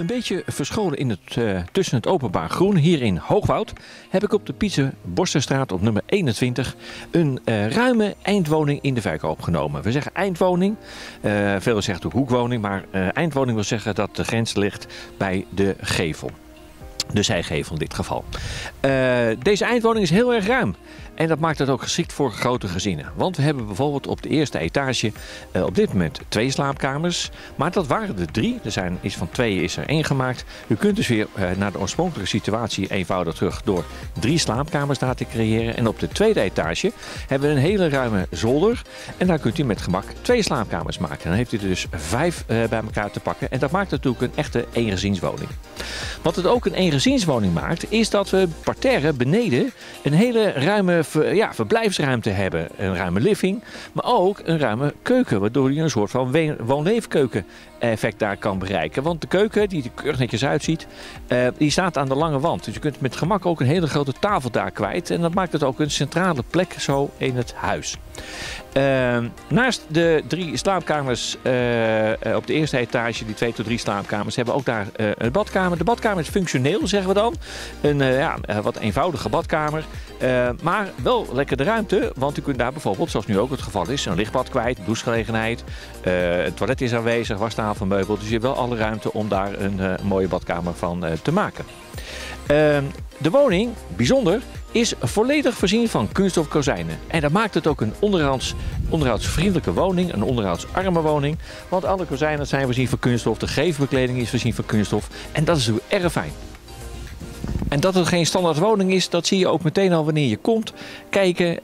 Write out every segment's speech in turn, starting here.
Een beetje verscholen in tussen het openbaar groen hier in Hoogwoud heb ik op de Pieter-Borstenstraat op nummer 21 een ruime eindwoning in de verkoop genomen. We zeggen eindwoning, velen zeggen de hoekwoning, maar eindwoning wil zeggen dat de grens ligt bij de gevel. De zijgevel in dit geval. Deze eindwoning is heel erg ruim. En dat maakt het ook geschikt voor grote gezinnen. Want we hebben bijvoorbeeld op de eerste etage op dit moment 2 slaapkamers. Maar dat waren er 3. Er zijn iets van 2 is er 1 gemaakt. U kunt dus weer naar de oorspronkelijke situatie eenvoudig terug door 3 slaapkamers daar te creëren. En op de tweede etage hebben we een hele ruime zolder. En daar kunt u met gemak 2 slaapkamers maken. Dan heeft u er dus 5 bij elkaar te pakken. En dat maakt natuurlijk een echte eengezinswoning. Wat het ook een eengezinswoning maakt, is dat we parterre beneden een hele ruime verblijfsruimte hebben. Een ruime living, maar ook een ruime keuken, waardoor je een soort van woon-leefkeuken effect daar kan bereiken. Want de keuken, die er keurig netjes uitziet, die staat aan de lange wand. Dus je kunt met gemak ook een hele grote tafel daar kwijt. En dat maakt het ook een centrale plek zo in het huis. Naast de 3 slaapkamers op de eerste etage, die 2 tot 3 slaapkamers, hebben we ook daar een badkamer. De badkamer is functioneel, zeggen we dan. Een wat eenvoudige badkamer. Maar wel lekker de ruimte, want u kunt daar bijvoorbeeld, zoals nu ook het geval is, een lichtbad kwijt, douchegelegenheid. Het toilet is aanwezig, wastafel, meubel. Dus je hebt wel alle ruimte om daar een mooie badkamer van te maken. De woning, bijzonder, is volledig voorzien van kunststof kozijnen. En dat maakt het ook een onderhoudsvriendelijke woning, een onderhoudsarme woning. Want alle kozijnen zijn voorzien van kunststof, de gevelbekleding is voorzien van kunststof. En dat is natuurlijk erg fijn. En dat het geen standaard woning is, dat zie je ook meteen al wanneer je komt kijken.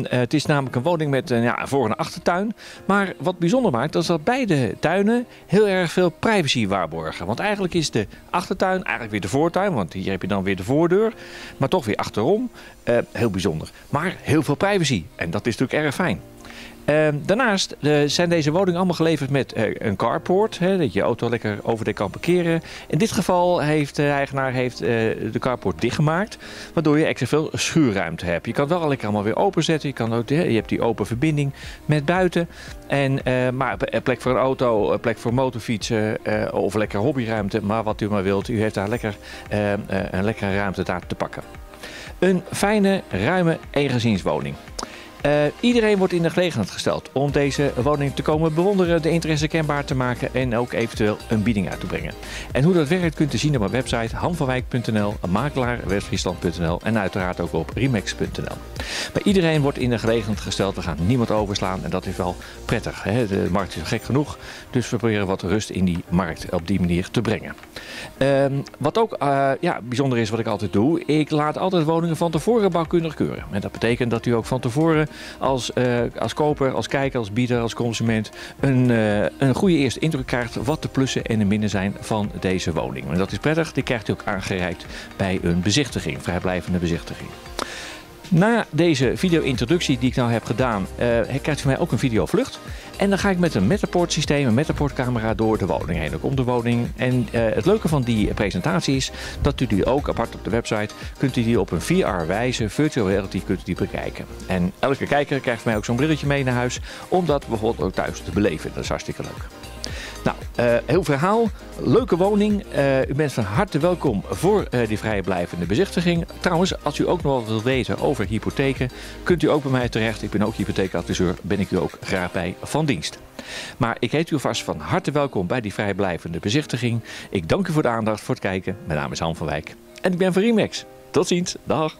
Het is namelijk een woning met een voor- en achtertuin. Maar wat bijzonder maakt, is dat beide tuinen heel erg veel privacy waarborgen. Want eigenlijk is de achtertuin eigenlijk weer de voortuin, want hier heb je dan weer de voordeur. Maar toch weer achterom. Heel bijzonder. Maar heel veel privacy. En dat is natuurlijk erg fijn. Daarnaast zijn deze woningen allemaal geleverd met een carport, dat je je auto lekker overdek kan parkeren. In dit geval heeft de eigenaar de carport dichtgemaakt, waardoor je extra veel schuurruimte hebt. Je kan het wel lekker allemaal weer openzetten, je hebt die open verbinding met buiten. Maar plek voor een auto, plek voor motorfietsen of lekker hobbyruimte, maar wat u maar wilt, u heeft daar lekker een lekkere ruimte daar te pakken. Een fijne, ruime eengezinswoning. Iedereen wordt in de gelegenheid gesteld om deze woning te komen bewonderen, de interesse kenbaar te maken en ook eventueel een bieding uit te brengen. En hoe dat werkt kunt u zien op mijn website hanvanwijk.nl, makelaar-westfriesland.nl en uiteraard ook op remax.nl. Maar iedereen wordt in de gelegenheid gesteld, we gaan niemand overslaan en dat is wel prettig. Hè? De markt is gek genoeg, dus we proberen wat rust in die markt op die manier te brengen. Wat ook bijzonder is wat ik altijd doe, ik laat altijd woningen van tevoren bouwkundig keuren. En dat betekent dat u ook van tevoren als koper, als kijker, als bieder, als consument een goede eerste indruk krijgt wat de plussen en de minnen zijn van deze woning. En dat is prettig, die krijgt u ook aangereikt bij een bezichtiging, vrijblijvende bezichtiging. Na deze video-introductie die ik nou heb gedaan, krijgt u van mij ook een videovlucht. En dan ga ik met een Matterport systeem, een Matterport camera door de woning heen. Dan komt de woning. En het leuke van die presentatie is dat u die ook apart op de website kunt u die op een VR-wijze, virtual reality, kunt u die bekijken. En elke kijker krijgt van mij ook zo'n brilletje mee naar huis om dat bijvoorbeeld ook thuis te beleven. Dat is hartstikke leuk. Nou, heel verhaal. Leuke woning. U bent van harte welkom voor die vrijblijvende bezichtiging. Trouwens, als u ook nog wat wilt weten over hypotheken, kunt u ook bij mij terecht. Ik ben ook hypotheekadviseur, ben ik u ook graag bij van dienst. Maar ik heet u vast van harte welkom bij die vrijblijvende bezichtiging. Ik dank u voor de aandacht, voor het kijken. Mijn naam is Han van Wijk en ik ben van Remax. Tot ziens. Dag.